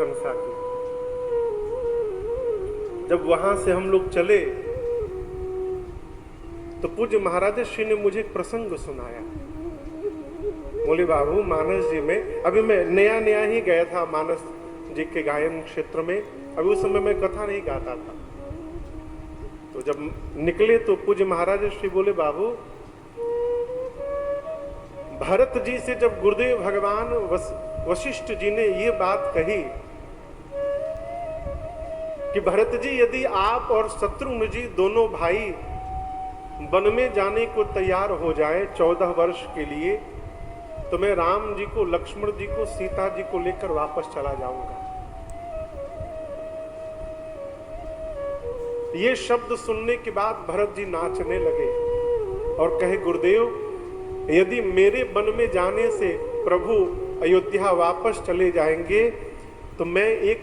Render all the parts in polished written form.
प्रशंसा की। जब वहां से हम लोग चले तो पूज्य महाराज श्री ने मुझे एक प्रसंग सुनाया। बोले बाबू, मानस जी में, अभी मैं नया नया ही गया था मानस जी के गायन क्षेत्र में, अभी उस समय मैं कथा नहीं गाता था। तो जब निकले तो पूज्य महाराज श्री बोले, बाबू भरत जी से जब गुरुदेव भगवान वशिष्ठ जी ने ये बात कही कि भरत जी, यदि आप और शत्रुघ्न जी दोनों भाई वन में जाने को तैयार हो जाए 14 वर्ष के लिए, तो मैं राम जी को, लक्ष्मण जी को, सीता जी को लेकर वापस चला जाऊंगा। ये शब्द सुनने के बाद भरत जी नाचने लगे और कहे, गुरुदेव यदि मेरे वन में जाने से प्रभु अयोध्या वापस चले जाएंगे तो मैं एक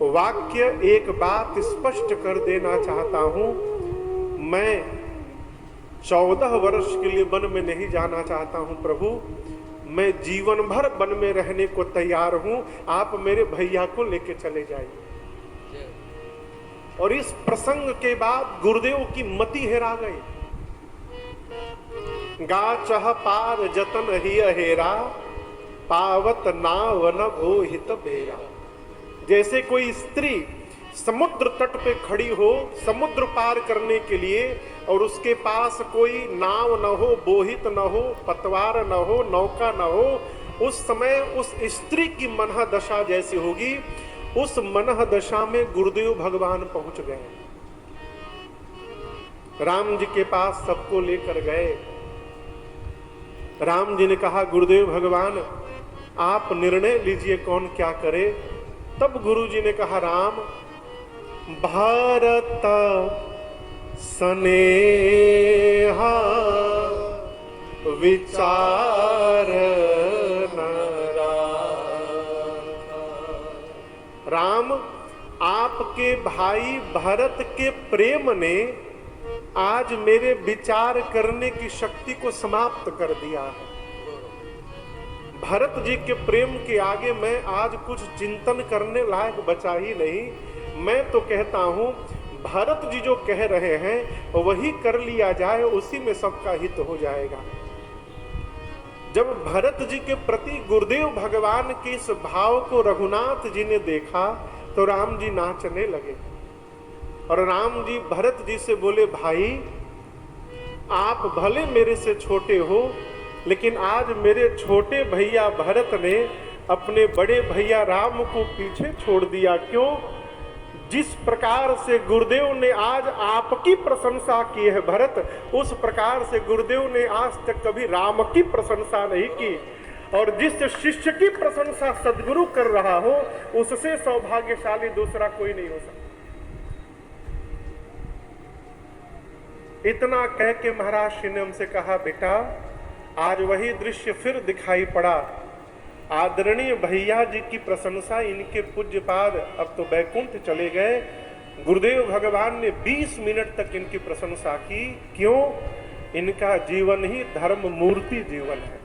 वाक्य, एक बात स्पष्ट कर देना चाहता हूं। मैं 14 वर्ष के लिए वन में नहीं जाना चाहता हूं प्रभु, मैं जीवन भर वन में रहने को तैयार हूं, आप मेरे भैया को लेके चले जाइए। और इस प्रसंग के बाद गुरुदेव की मति हेरा गई। गा चह पार जतन ही हेरा, पावत नाव न भोहित बेरा। जैसे कोई स्त्री समुद्र तट पे खड़ी हो समुद्र पार करने के लिए, और उसके पास कोई नाव न हो, बोहित न हो, पतवार न हो, नौका न हो, उस समय उस स्त्री की मनः दशा जैसी होगी, उस मनः दशा में गुरुदेव भगवान पहुंच गए। राम जी के पास सबको लेकर गए। राम जी ने कहा, गुरुदेव भगवान आप निर्णय लीजिए कौन क्या करे। तब गुरु जी ने कहा, राम भारत स्नेहा विचार न राखा। राम, आपके भाई भरत के प्रेम ने आज मेरे विचार करने की शक्ति को समाप्त कर दिया है। भरत जी के प्रेम के आगे मैं आज कुछ चिंतन करने लायक बचा ही नहीं। मैं तो कहता हूं भरत जी जो कह रहे हैं वही कर लिया जाए, उसी में सबका हित हो जाएगा। जब भरत जी के प्रति गुरुदेव भगवान के इस भाव को रघुनाथ जी ने देखा तो राम जी नाचने लगे। और राम जी भरत जी से बोले, भाई आप भले मेरे से छोटे हो, लेकिन आज मेरे छोटे भैया भरत ने अपने बड़े भैया राम को पीछे छोड़ दिया। क्यों? जिस प्रकार से गुरुदेव ने आज आपकी प्रशंसा की है भरत, उस प्रकार से गुरुदेव ने आज तक कभी राम की प्रशंसा नहीं की। और जिस शिष्य की प्रशंसा सद्गुरु कर रहा हो, उससे सौभाग्यशाली दूसरा कोई नहीं हो सकता। इतना कह के महाराज श्री ने हमसे कहा, बेटा आज वही दृश्य फिर दिखाई पड़ा। आदरणीय भैया जी की प्रशंसा, इनके पूज्यपाद अब तो बैकुंठ चले गए, गुरुदेव भगवान ने 20 मिनट तक इनकी प्रशंसा की। क्यों? इनका जीवन ही धर्म मूर्ति जीवन है।